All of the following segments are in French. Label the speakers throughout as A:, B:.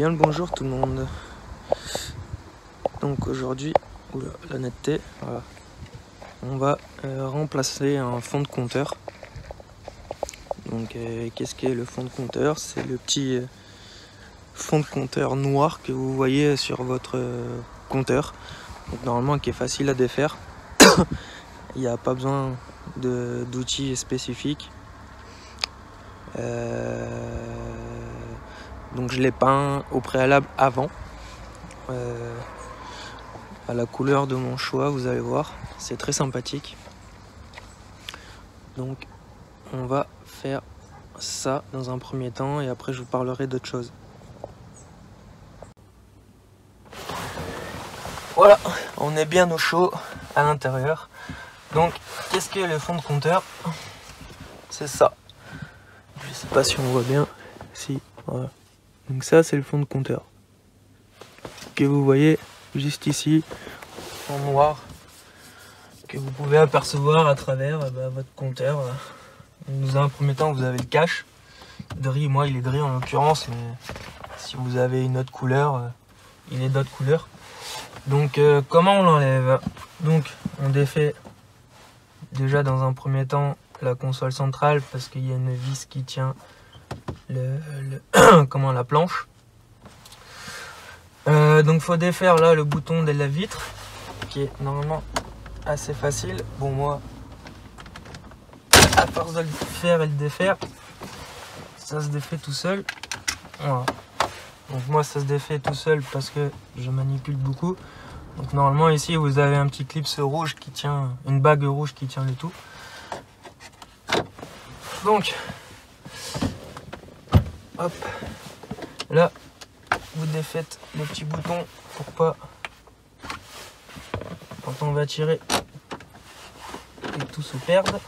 A: bien le bonjour tout le monde. Donc aujourd'hui, la netteté, voilà. On va remplacer un fond de compteur. Donc qu'est-ce qu'est le fond de compteur? C'est le petit fond de compteur noir que vous voyez sur votre compteur. Donc normalement qui est facile à défaire. Il n'y a pas besoin d'outils spécifiques. Donc je l'ai peint au préalable avant. À la couleur de mon choix, vous allez voir, c'est très sympathique. Donc on va faire ça dans un premier temps et après je vous parlerai d'autre chose. Voilà, on est bien au chaud à l'intérieur. Donc qu'est-ce que le fond de compteur? C'est ça. Je sais pas si on voit bien. Si, voilà. Donc ça c'est le fond de compteur que vous voyez juste ici en noir, que vous pouvez apercevoir à travers votre compteur. Dans un premier temps vous avez le cache gris, moi il est gris en l'occurrence, mais si vous avez une autre couleur, il est d'autre couleur. Donc comment on l'enlève? Donc on défait déjà dans un premier temps la console centrale parce qu'il y a une vis qui tient la planche. Donc faut défaire là le bouton de la vitre qui est normalement assez facile. Bon, moi à force de le faire et le défaire, ça se défait tout seul. Voilà. Donc moi ça se défait tout seul parce que je manipule beaucoup. Donc normalement ici vous avez un petit clip rouge qui tient, une bague rouge qui tient le tout. Donc hop, là vous défaites le petit bouton pour pas, quand on va tirer, que tout se perde.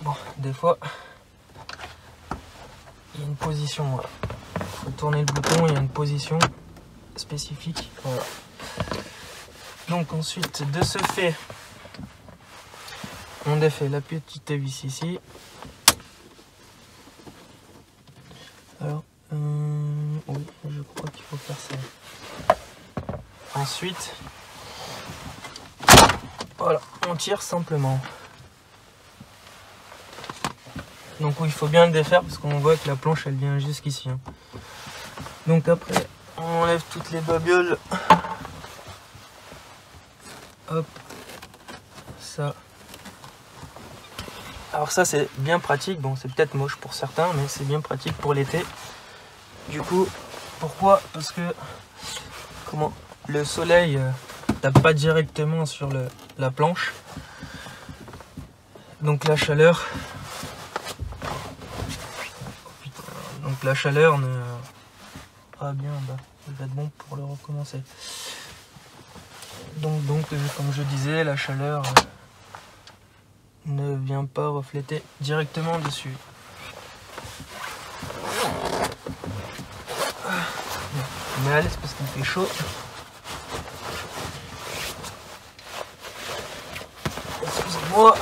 A: Bon, des fois il y a une position, voilà. Faut tourner le bouton, il y a une position spécifique, voilà. Donc ensuite, de ce fait, on défait la petite vis ici. Alors, oui, je crois qu'il faut faire ça. Ensuite, voilà, on tire simplement. Donc oui, il faut bien le défaire parce qu'on voit que la planche elle vient jusqu'ici. Hein. Donc après, on enlève toutes les babioles. Hop, ça. Alors ça c'est bien pratique, bon c'est peut-être moche pour certains, mais c'est bien pratique pour l'été. Du coup, pourquoi? Parce que le soleil tape pas directement sur la planche. Donc la chaleur ne... Ah bien, ça va être bon pour le recommencer. Donc comme je disais, la chaleur ne vient pas refléter directement dessus. On est à l'aise parce qu'il fait chaud. Excusez-moi.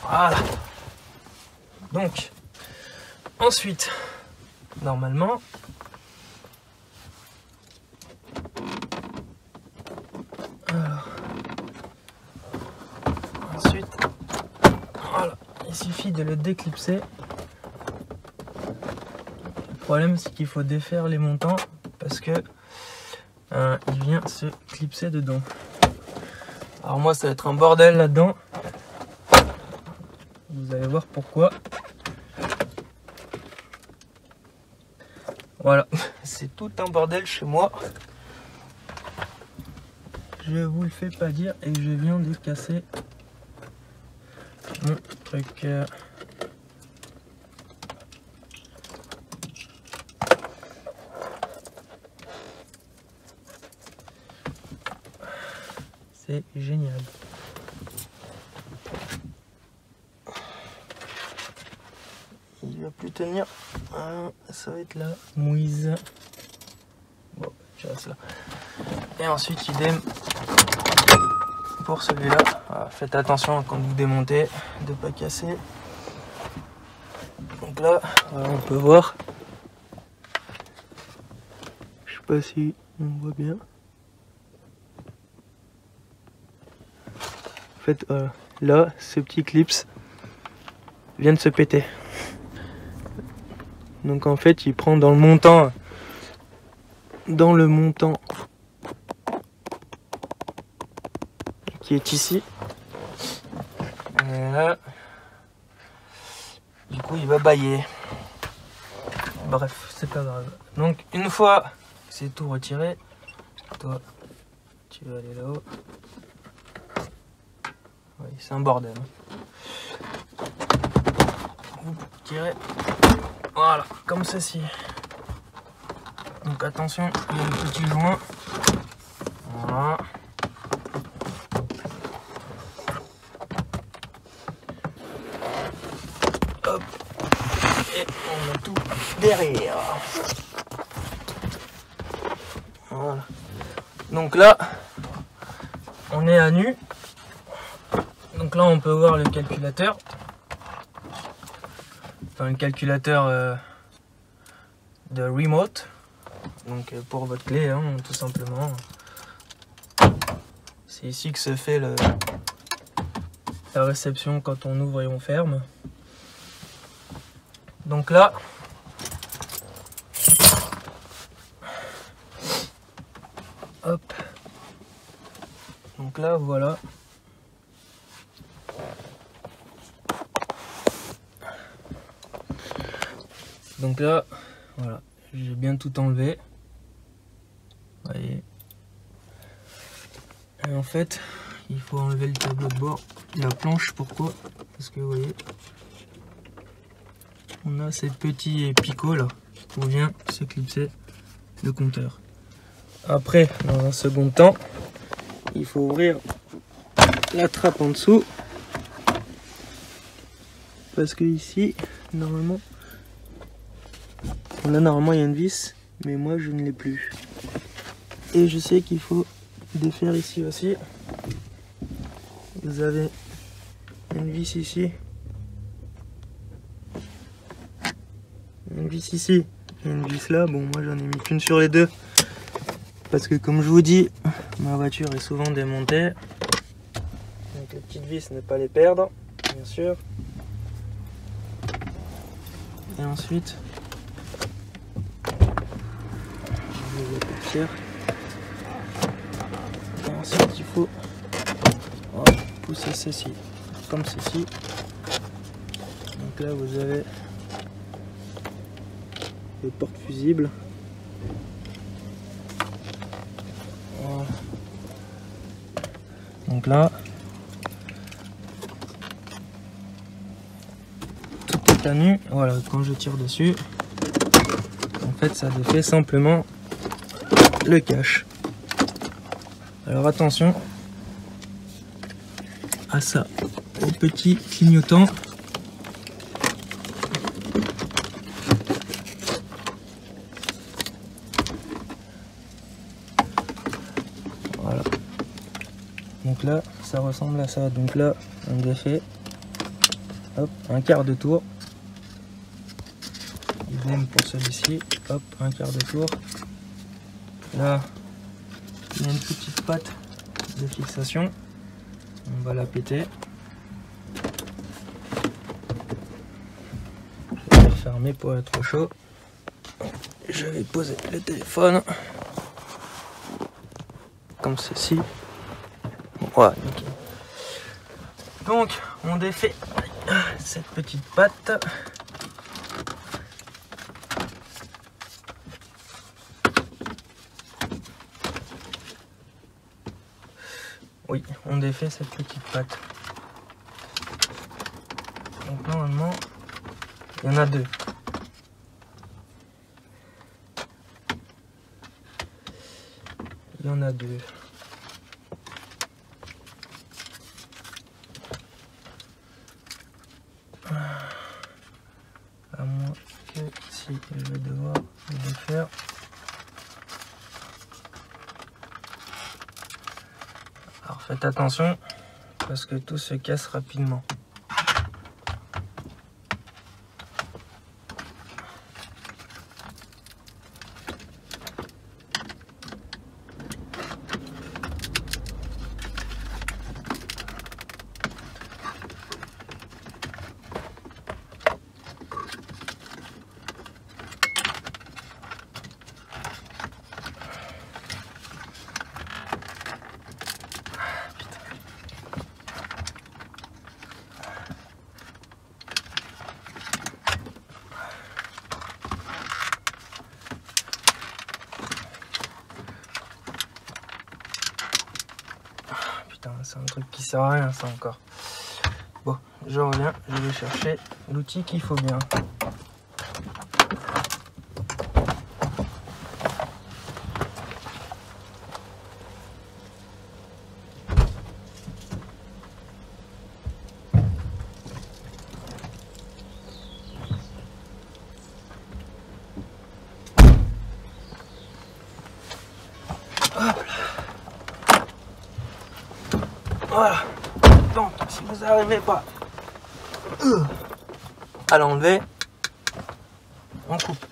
A: Voilà. Donc, ensuite, normalement, ensuite, voilà, il suffit de le déclipser. Le problème c'est qu'il faut défaire les montants parce que il vient se clipser dedans. Alors moi ça va être un bordel là-dedans. Vous allez voir pourquoi. Voilà, c'est tout un bordel chez moi. Je vous le fais pas dire et je viens de casser mon truc. C'est génial. Il va plus tenir. Ça va être la mouise. Bon, je reste là. Et ensuite idem pour celui-là. Faites attention quand vous démontez de ne pas casser. Donc là, on peut voir pas si on voit bien. En fait, là, ce petit clips vient de se péter. Donc en fait, il prend dans le montant qui est ici. Et là, du coup, il va bâiller. Bref, c'est pas grave. Donc une fois c'est tout retiré, toi, tu vas aller là-haut. Oui, c'est un bordel. Vous tirez, voilà, comme ceci. Donc attention, il y a un petit joint. Voilà. Hop. Et on met tout derrière. Voilà. Donc là, on est à nu. Donc là, on peut voir le calculateur. Enfin, le calculateur de remote. Donc pour votre clé, hein, tout simplement. C'est ici que se fait la réception quand on ouvre et on ferme. Donc là, hop. Donc là, voilà. Donc là, voilà, j'ai bien tout enlevé. Vous voyez. Et en fait, il faut enlever le tableau de bord, la planche. Pourquoi? Parce que vous voyez, on a ces petits picots là où vient se clipser le compteur. Après, dans un second temps, il faut ouvrir la trappe en dessous. Parce que ici, normalement, là normalement il y a une vis, mais moi je ne l'ai plus. Et je sais qu'il faut défaire ici aussi. Vous avez une vis ici, une vis ici et une vis là. Bon, moi j'en ai mis qu'une sur les deux parce que comme je vous dis, ma voiture est souvent démontée, donc les petites vis, ne pas les perdre bien sûr. Et ensuite je vais partir. Et ensuite il faut pousser ceci comme ceci. Donc là vous avez les portes fusibles. Voilà. Donc là tout est à nu. Voilà, quand je tire dessus, en fait ça défait simplement le cache. Alors attention à ça, au petit clignotant. Voilà. Donc là, ça ressemble à ça. Donc là, on défait. Hop, un quart de tour. Idem pour celui-ci. Hop, un quart de tour. Là, il y a une petite patte de fixation. On va la péter. Je vais fermer pour être trop chaud. Je vais poser le téléphone comme ceci. Voilà, nickel. Donc on défait cette petite patte. Oui, on défait cette petite patte. Donc normalement, il y en a deux. Il y en a deux. À moins que si je vais devoir le défaire. Alors faites attention parce que tout se casse rapidement. c'est un truc qui sert à rien, ça encore. Bon, je reviens, je vais chercher l'outil qu'il faut bien. Voilà. Donc, si vous n'arrivez pas à l'enlever, on coupe.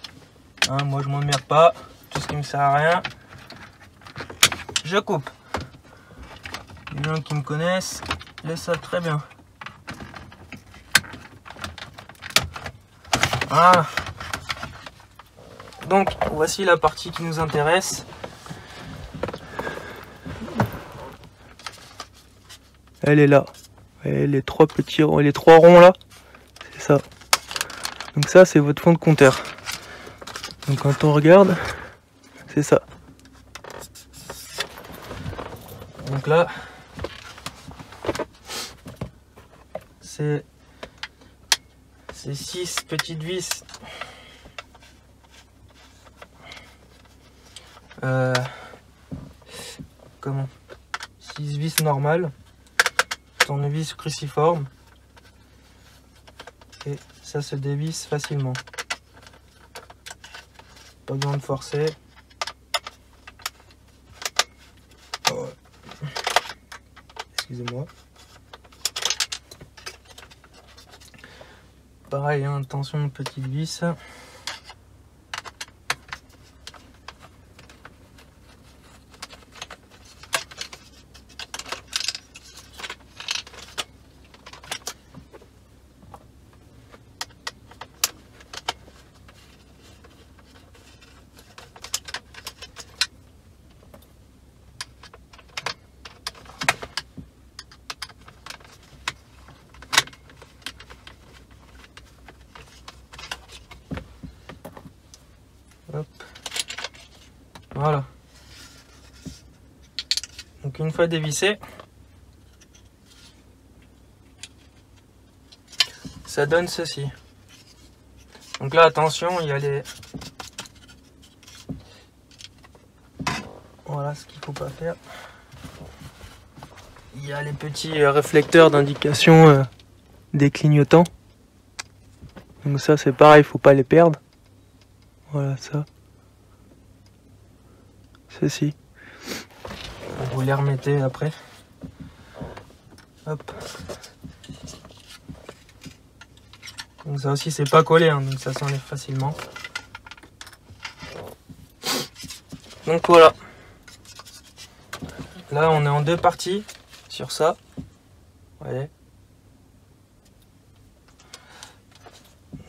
A: Hein, moi, je m'emmerde pas. Tout ce qui me sert à rien, je coupe. Les gens qui me connaissent le savent très bien. Voilà. Donc, voici la partie qui nous intéresse. Elle est là. Et les trois petits ronds, les trois ronds là, c'est ça. Donc ça, c'est votre fond de compteur. Donc quand on regarde, c'est ça. Donc là, c'est 6 petites vis. Comment 6 vis normales. Tournevis cruciforme et ça se dévisse facilement, pas besoin de forcer. Oh. Excusez-moi. Pareil, hein, attention, petite vis. Hop. Voilà. Donc une fois dévissé, ça donne ceci. Donc là, attention, il y a les... Voilà ce qu'il faut pas faire. Il y a les petits réflecteurs d'indication des clignotants. Donc ça, c'est pareil, il faut pas les perdre. Voilà ça. Ceci. Vous les remettez après. Hop. Donc ça aussi c'est pas collé, hein, donc ça s'enlève facilement. Donc voilà. Là on est en deux parties sur ça. Vous voyez.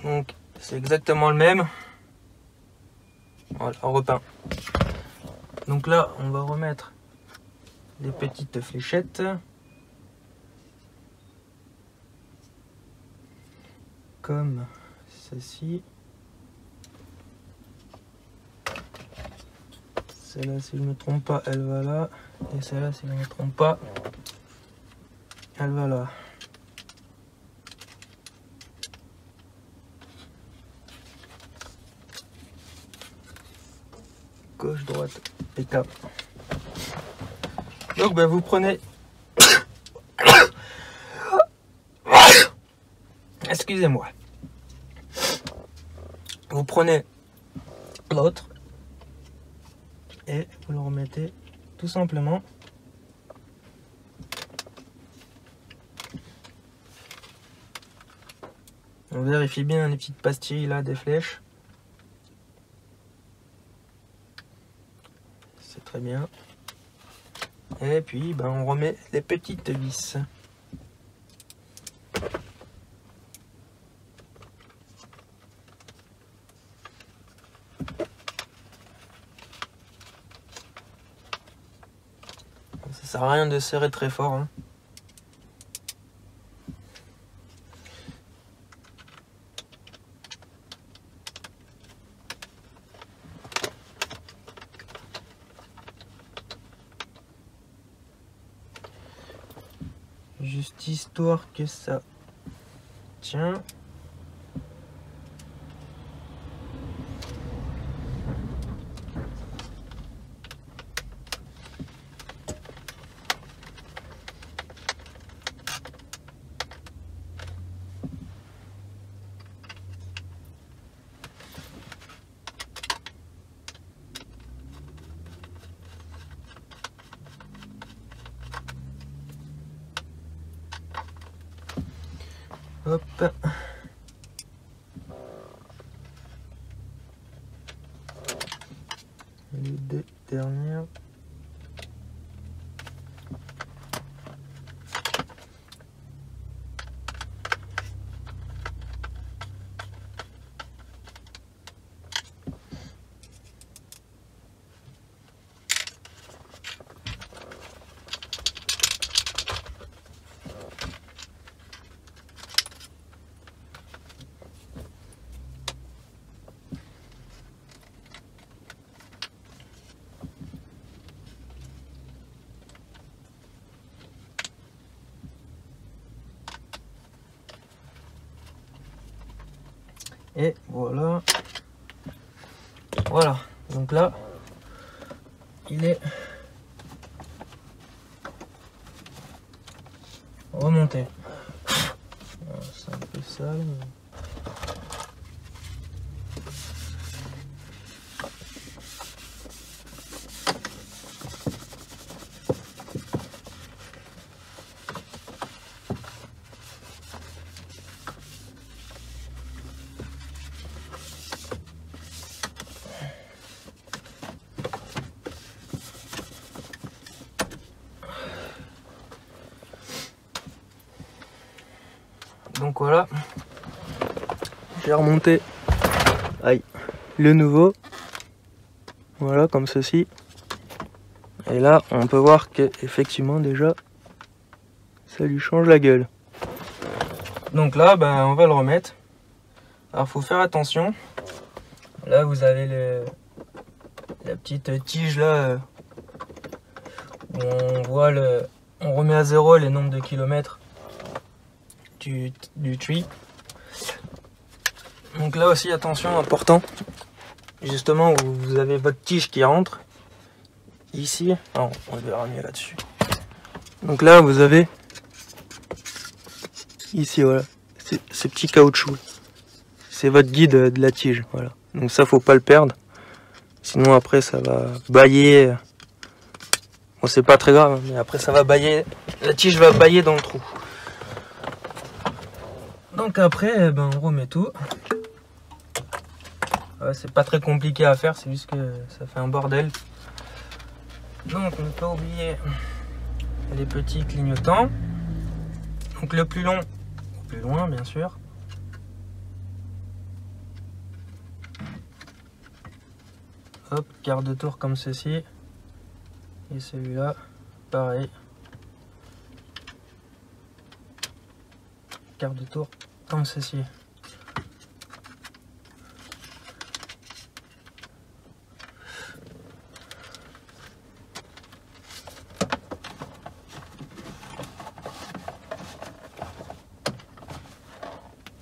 A: Donc c'est exactement le même. Voilà, on repeint. Donc là on va remettre des petites fléchettes. Comme ceci. Celle-là, si je ne me trompe pas, elle va là. Et celle-là, si je ne me trompe pas, elle va là. Gauche, droite, étape. Donc, ben, vous prenez... Excusez-moi. Vous prenez l'autre et vous le remettez tout simplement. On vérifie bien les petites pastilles là, des flèches. C'est très bien. Et puis ben, on remet les petites vis. Ça sert à rien de serrer très fort, hein. juste histoire que ça tient. Hop. Les deux dernières. Et voilà. Voilà. Donc là, il est remonté. C'est un peu sale. Mais... Donc voilà, j'ai remonté le nouveau, voilà comme ceci, et là on peut voir que effectivement déjà ça lui change la gueule. Donc là on va le remettre. Alors faut faire attention, là vous avez la petite tige là où on voit on remet à zéro les nombres de kilomètres du tree. Donc là aussi attention, important, justement où vous avez votre tige qui rentre ici. Alors, on verra mieux là-dessus. Donc là vous avez ici, voilà, ces petits caoutchoucs, c'est votre guide de la tige, voilà. Donc ça faut pas le perdre, sinon après ça va bailler. Bon, c'est pas très grave, mais après ça va bailler, la tige va bailler dans le trou. Donc après, on remet tout. C'est pas très compliqué à faire, c'est juste que ça fait un bordel. Donc on ne peut pas oublier les petits clignotants. Donc le plus long, au plus loin bien sûr. Hop, quart de tour comme ceci. Et celui-là, pareil. Quart de tour comme ceci.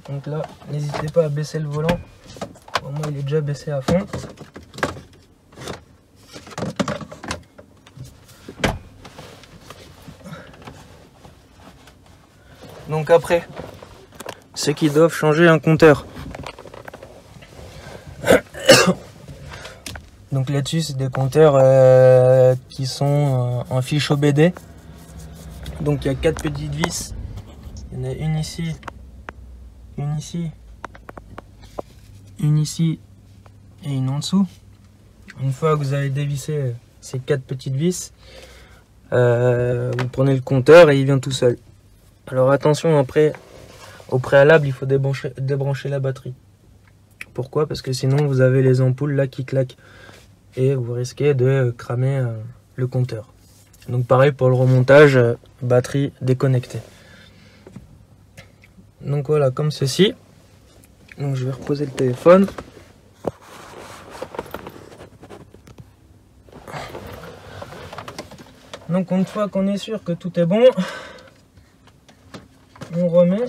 A: Donc là, n'hésitez pas à baisser le volant. Pour moi, il est déjà baissé à fond. Donc après, c'est qu'ils doivent changer un compteur. Donc là-dessus, c'est des compteurs qui sont en fiche OBD. Donc il y a 4 petites vis. Il y en a une ici, une ici, une ici et une en dessous. Une fois que vous avez dévissé ces 4 petites vis, vous prenez le compteur et il vient tout seul. Alors attention, après, au préalable, il faut débrancher la batterie. Pourquoi? Parce que sinon vous avez les ampoules là qui claquent et vous risquez de cramer le compteur. Donc pareil pour le remontage, batterie déconnectée. Donc voilà, comme ceci. Donc je vais reposer le téléphone. Donc une fois qu'on est sûr que tout est bon, on remet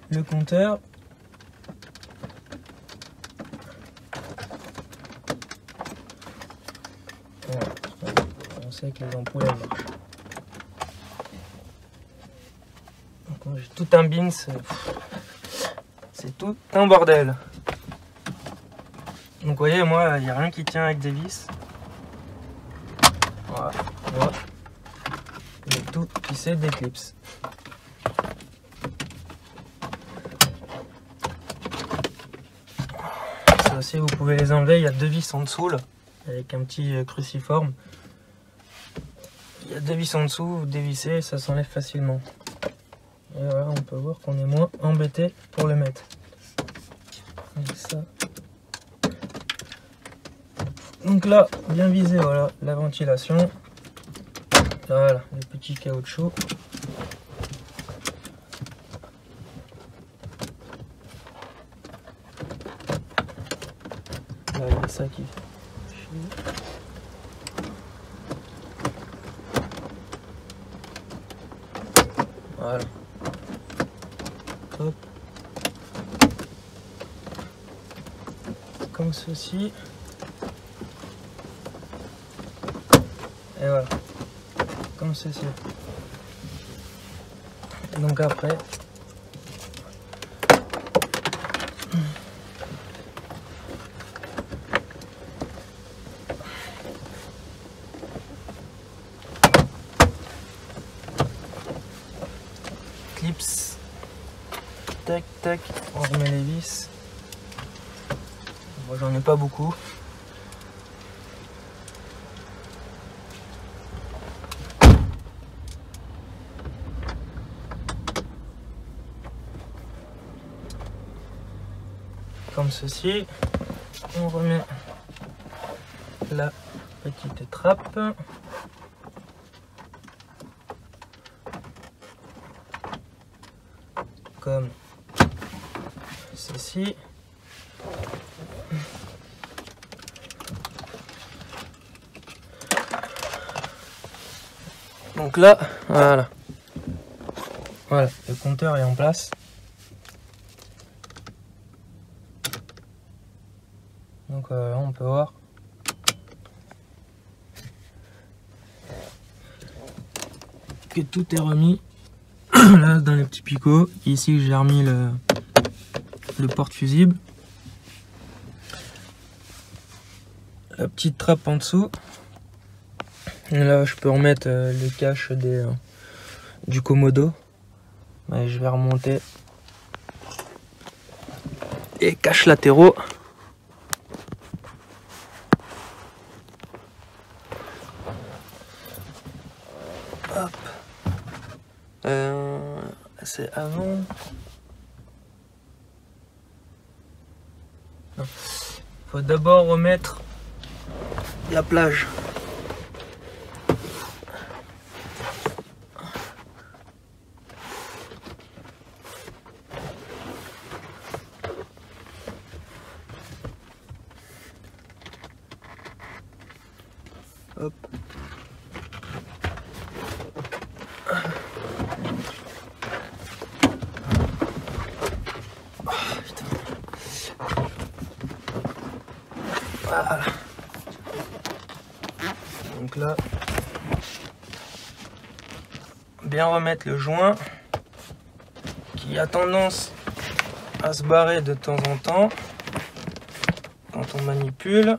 A: le compteur. Voilà. On sait que les ampoules elles marchent. Donc j'ai tout un bins, c'est tout un bordel. Donc vous voyez, moi il n'y a rien qui tient avec des vis. Voilà, voilà. Et tout qui se déclipse. Ça aussi vous pouvez les enlever, il y a 2 vis en dessous là, avec un petit cruciforme. Il y a 2 vis en dessous, vous dévissez, ça s'enlève facilement. Et voilà, on peut voir qu'on est moins embêté pour le mettre. Avec ça. Donc là, bien visé, voilà, la ventilation. Voilà, le petit caoutchouc. Là, il y a ça qui... Voilà. Hop. Comme ceci. Et voilà. Comme ceci. Et donc après... clips, tac tac, on remet les vis. Moi j'en ai pas beaucoup. Comme ceci, on remet la petite trappe. Comme ceci. Donc là, voilà. Voilà, le compteur est en place. Donc là, on peut voir que tout est remis. Là dans les petits picots, ici j'ai remis le porte-fusible, la petite trappe en dessous, et là je peux remettre les caches du Komodo. Et je vais remonter les caches latéraux. Hop. C'est avant. Faut d'abord remettre la plage. Hop. Voilà. Donc là, bien remettre le joint qui a tendance à se barrer de temps en temps quand on manipule.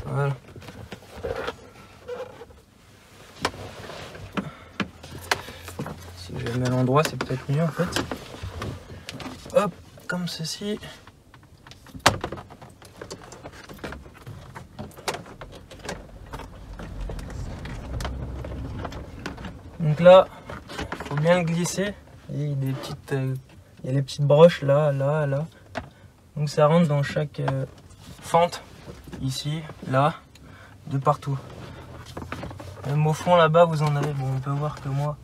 A: Voilà. Si je le mets à l'endroit, c'est peut-être mieux en fait. Hop, comme ceci. Donc là, il faut bien le glisser. Il y a des petites, il y a les petites broches là, là, là. Donc ça rentre dans chaque fente. Ici, là, de partout. Même au fond là-bas, vous en avez. Bon, on peut voir que moi,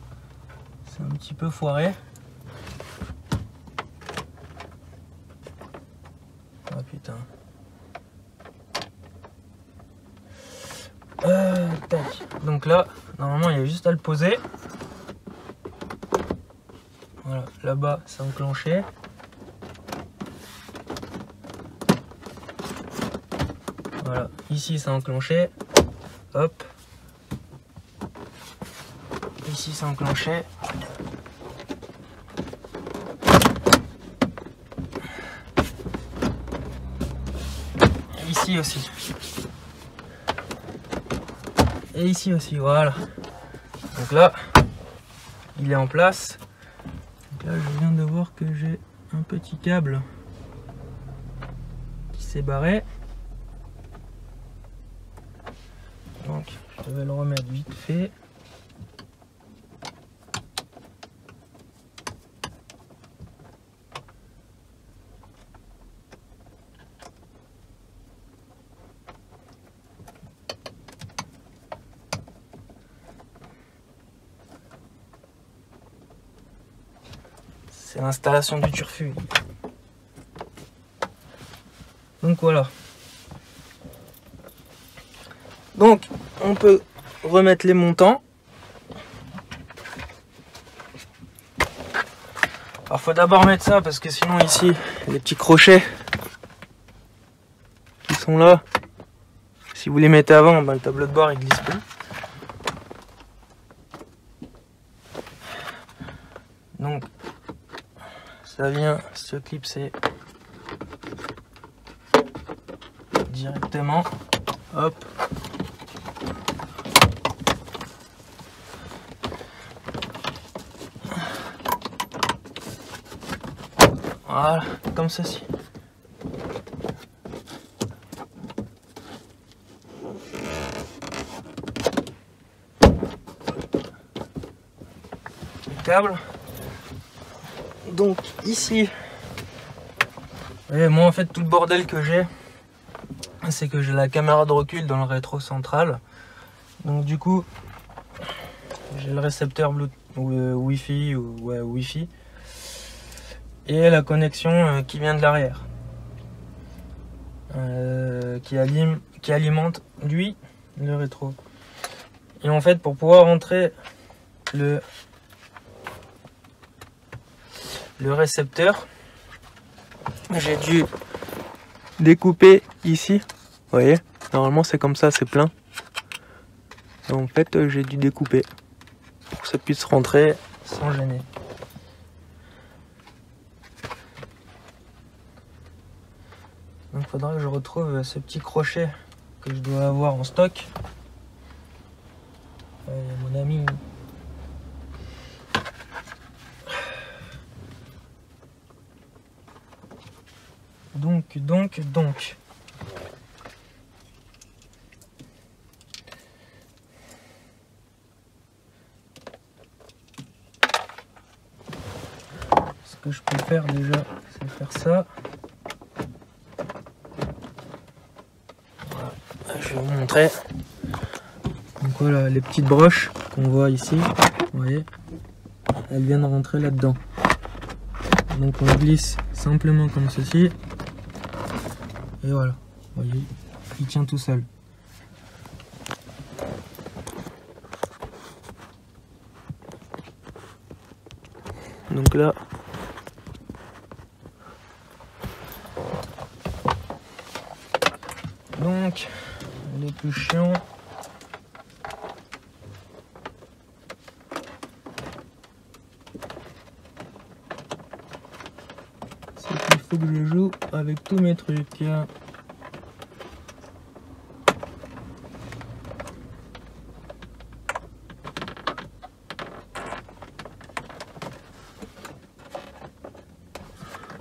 A: c'est un petit peu foiré. Tac. Donc là, normalement, il y a juste à le poser. Voilà, là-bas, c'est enclenché. Voilà, ici, c'est enclenché. Hop. Ici, c'est enclenché. Et ici aussi. Et ici aussi, voilà. Donc là, il est en place. Donc là, je viens de voir que j'ai un petit câble qui s'est barré. Donc, je vais le remettre vite fait. C'est l'installation du turfu. Donc voilà. Donc on peut remettre les montants. Alors faut d'abord mettre ça parce que sinon ici les petits crochets qui sont là, si vous les mettez avant, ben, le tableau de bord il glisse plus. Donc ça vient se clipser directement. Hop. Voilà, comme ceci. Le câble. Donc ici, et moi en fait tout le bordel que j'ai, c'est que j'ai la caméra de recul dans le rétro central. Donc du coup, j'ai le récepteur Bluetooth Wi-Fi ou ouais, Wi-Fi et la connexion qui vient de l'arrière, qui alimente lui le rétro. Et en fait, pour pouvoir rentrer le récepteur, j'ai dû découper ici. Vous voyez, normalement c'est comme ça, c'est plein. Et en fait, j'ai dû découper pour que ça puisse rentrer sans gêner. Donc il faudra que je retrouve ce petit crochet que je dois avoir en stock. Mon ami. Donc. Ce que je peux faire déjà, c'est faire ça. Voilà. Je vais vous montrer. Donc voilà, les petites broches qu'on voit ici, vous voyez, elles viennent rentrer là-dedans. Donc on glisse simplement comme ceci. Et voilà, vous voyez, il tient tout seul. Donc là, donc les plus chiants, c'est qu'il faut que je joue avec tous mes trucs.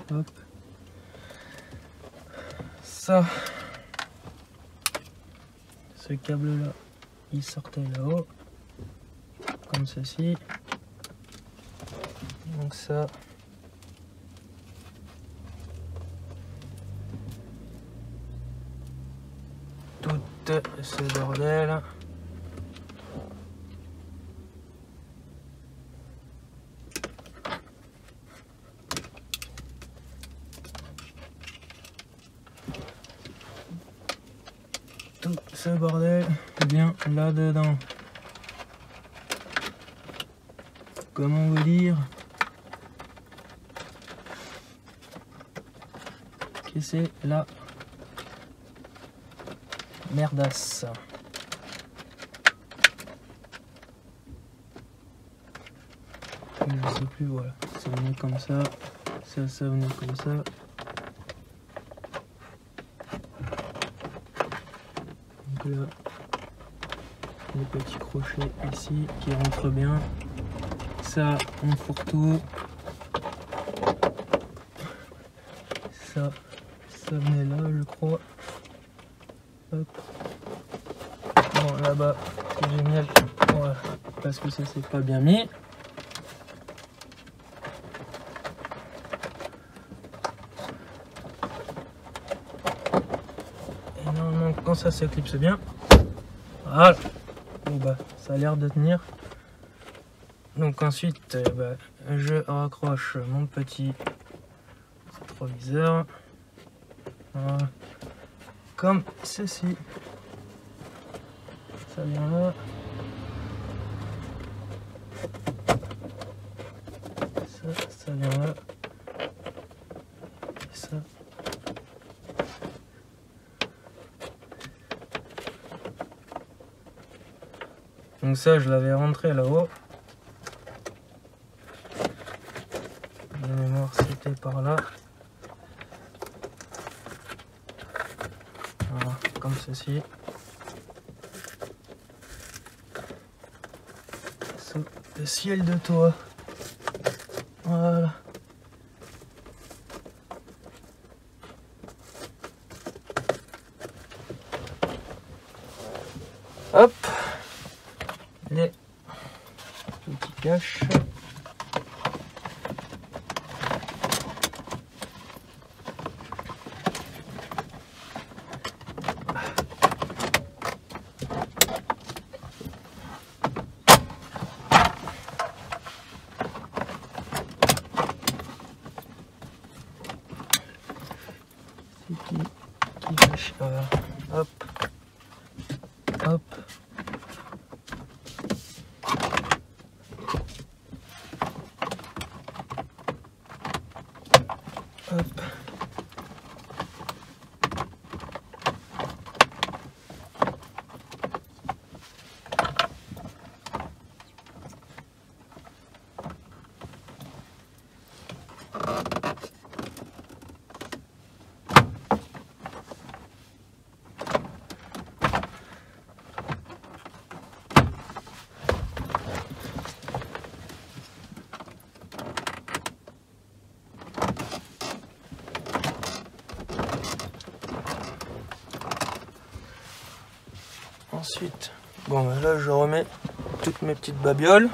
A: Hop. Ça, ce câble là, il sortait là-haut, comme ceci. Donc ça, tout ce bordel. tout ce bordel vient là-dedans. Comment vous dire que c'est la merdasse. Je sais plus, voilà, ça venait comme ça, ça venait comme ça. Donc là, les petits crochets ici qui rentrent bien. Ça, on fourre-tout. Ça venait là, je crois. Hop. Bon, là-bas, c'est génial. Voilà, parce que ça, c'est pas bien mis. Et normalement, quand ça s'éclipse bien, voilà. Bon, bah, ça a l'air de tenir. Donc ensuite, je raccroche mon petit rétroviseur. Voilà. Comme ceci. Ça vient là. Ça vient là. Et ça. Donc ça, je l'avais rentré là-haut. De mémoire, c'était par là. Voilà, comme ceci. Sous le ciel de toit. Voilà. Hop. Les petits caches. Qui cache. Hop. Hop. Hop. Ensuite, bon ben là je remets toutes mes petites babioles.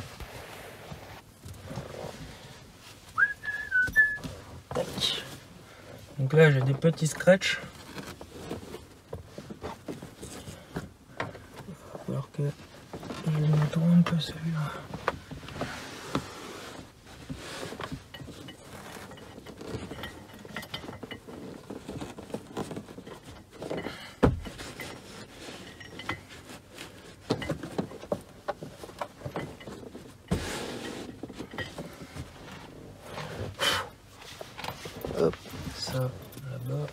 A: Tac. Donc là j'ai des petits scratchs. Il va falloir que je le nettoie un peu celui-là. Hop, ça là-bas.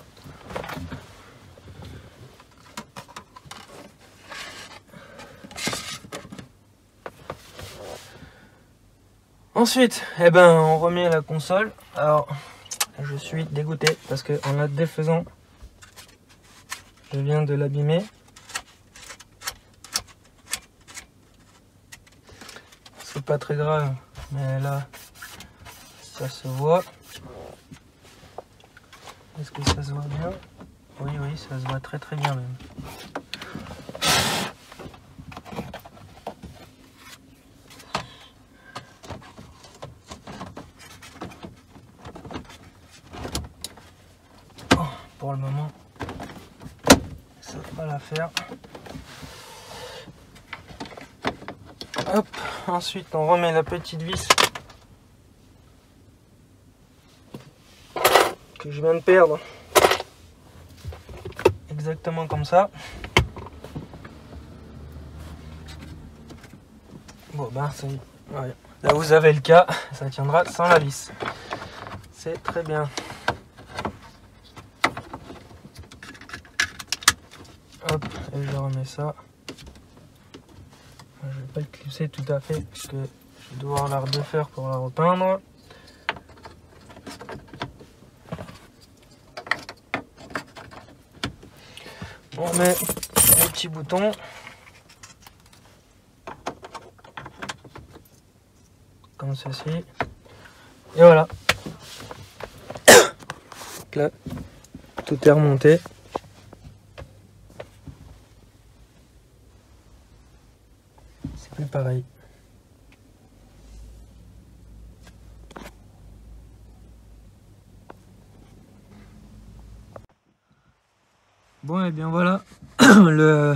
A: Ensuite, eh ben, on remet la console. Alors, je suis dégoûté parce que en la défaisant, je viens de l'abîmer. C'est pas très grave, mais là, ça se voit. Est-ce que ça se voit bien? Oui, oui, ça se voit très très bien même. Oh, pour le moment, ça va la faire. Hop, ensuite on remet la petite vis que je viens de perdre. Exactement comme ça. Bon ben ça y est. Ouais. Là vous avez le cas, ça tiendra sans la vis. C'est très bien. Hop, et je remets ça. Je vais pas le clipser tout à fait parce que je vais devoir la refaire pour la repeindre. On met les petits boutons. Comme ceci. Et voilà. Là, tout est remonté. C'est plus pareil. Bon et bien voilà, le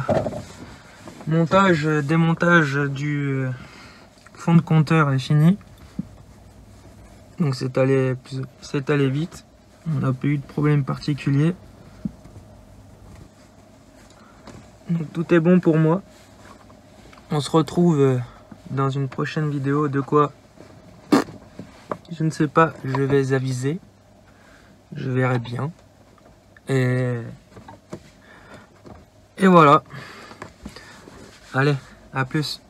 A: montage, démontage du fond de compteur est fini. Donc c'est allé vite, on n'a pas eu de problème particulier. Donc tout est bon pour moi. On se retrouve dans une prochaine vidéo. De quoi? Je ne sais pas, je vais aviser. Je verrai bien. Et voilà. Allez, à plus.